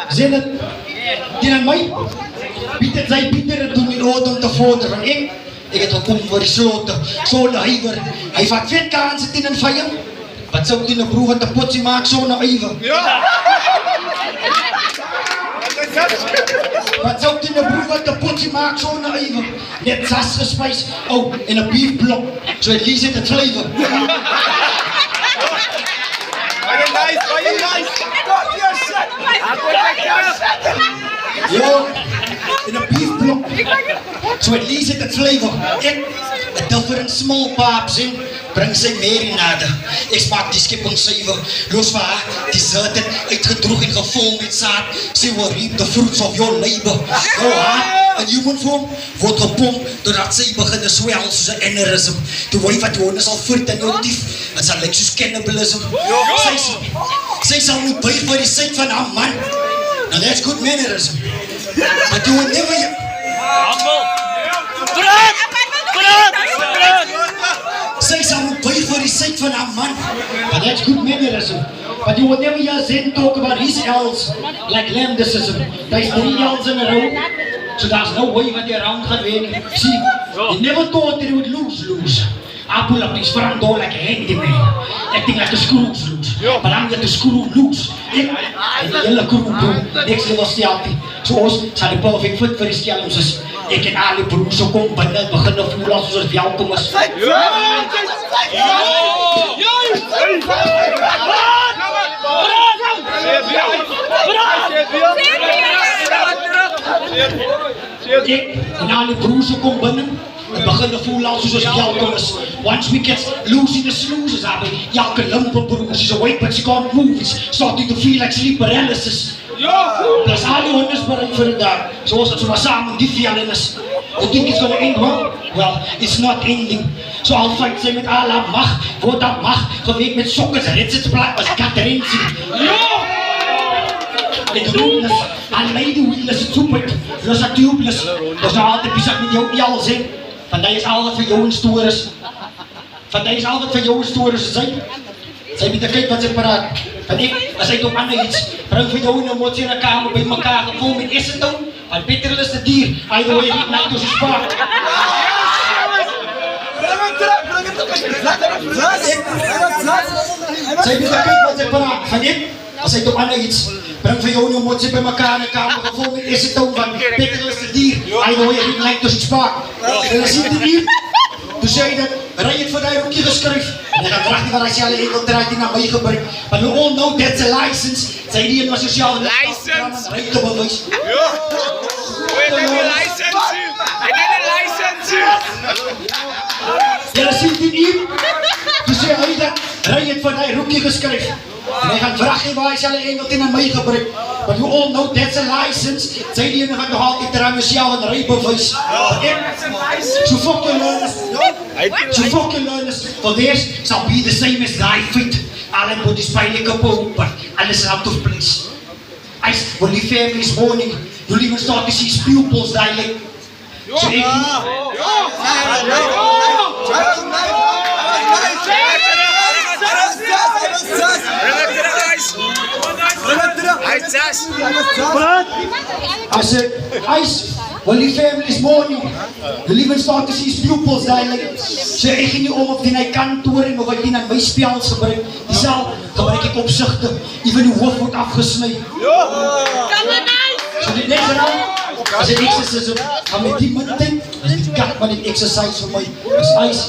Zeynep, tinan mij. Zij bieden het doen in orde om te vorderen van ik heb gekomen voor die sloten, zo'n hyver. Hij vaak vet kan zitten in een vijand. Wat zou die een broer aan de potje maken, zo'n hyver? Wat zou die een broer aan de potje maken, zo'n hyver? Net zas gespijs, oh, in een biefblok, zo het lies in het leven. Yo, in een biefblok, zo het lies in het flavor. Het different small paps in, breng zij meer in aarde. Ik smaak die skip om 7, los van haar, die zuiden, uitgedroogd en gevol met zaad. Ze will reap the fruits of your labor. Yo, haar, een human vorm, wordt gepompt doordat zij beginnen zwellen soos een aneurysm. De wijf wat johan is al voort en jou dief, het zal lijken soos cannibalism. Zij zal nu buig voor die site van haar man. Now that's good mannerism. But you will never... Zij zal nu buig voor die site van haar man. But that's good mannerism. But you will never hear Zen talk about his L's like lambdacism. There's 3 L's in a row. So there's no way that they're around gaan winnen. See, he never thought that he would lose. I pull up his front door like a handyman, acting like a screw loose. But I'm get the screw loose. En die hele crew bro, niks level stelpie. Zoals, zijn de perfect fit voor die skelmses. Ik en alle broers, zo kom binnen, beginnen voelen als we welkom is. Ik en alle broers, zo kom binnen. We beginnen voelen als we welkom is. Once we get loose in the sluices, hebben elke limpe broer. She's awake but she can't move. It's starting to feel like sleep paralysis. Plus alle honden is bereid voor de dag. Zoals het zo samen die vielen is. You think it's gonna end well? Well, it's not ending. So I'll fight zij met alle macht. Voor dat macht, geweekt met sokkens, rit zit plat als kat erin zit. Ik roep dus, aan mij de wielers het zoepert. Los dat tubeless. Dus nou altijd bizar met jou niet al zijn. Vandaag is altijd voor jou een stoer is. Vandaag is altijd voor jou een stoer is. Zij moet kijken wat ze paraat. Van ik, als ik op ander iets, brengt voor jou een emotie in de kamer bij elkaar gevoel met eerste toon. Van Peter is de dier, either way niet naar dus spaar. Zij moet kijken wat ze paraat. Van ik, als ik op ander iets, brengt voor jou een emotie bij elkaar in de kamer gevoel met eerste toon. Van Peter is de dier, either way niet naar dus spaar. En dan ziet hij hier. Toen zei dat, rij je het voor die hoekje geschreven. En dan vraagt hij van als je alle enkel draait die naar mij gebruikt. But we all know that's a license. Zei die in mijn sociale license? Rijkebewijs. Wait, let me license you. I didn't license you. Ja, dan ziet hij hier. Toen zei hij dat, rij je het voor die hoekje geschreven. En hij gaat vragen waar hij alle enkel die naar mij gebruikt. But we all know that's a license. Zei die in van nog altijd er aan sociale rijbewijs. So fucking learners. So fucking learners. For this shall be the same as thy feet. All in bodies pijnlijke boom, but alles out of place. I will leave families mourning. You'll even start to see pupils dilate. So ik... I said, Ice, when the family is mourning, you'll even start to see his pupils dilate. So ik ging niet om of die naar kantoren of wat die naar mijn spels gebruikt. Die zal gebruik ik opzichten, even uw hoofd wordt afgesneden. So dit next round, als een exercise, gaan met die minuten, is die kat maar een exercise voor mij. Dus Ice.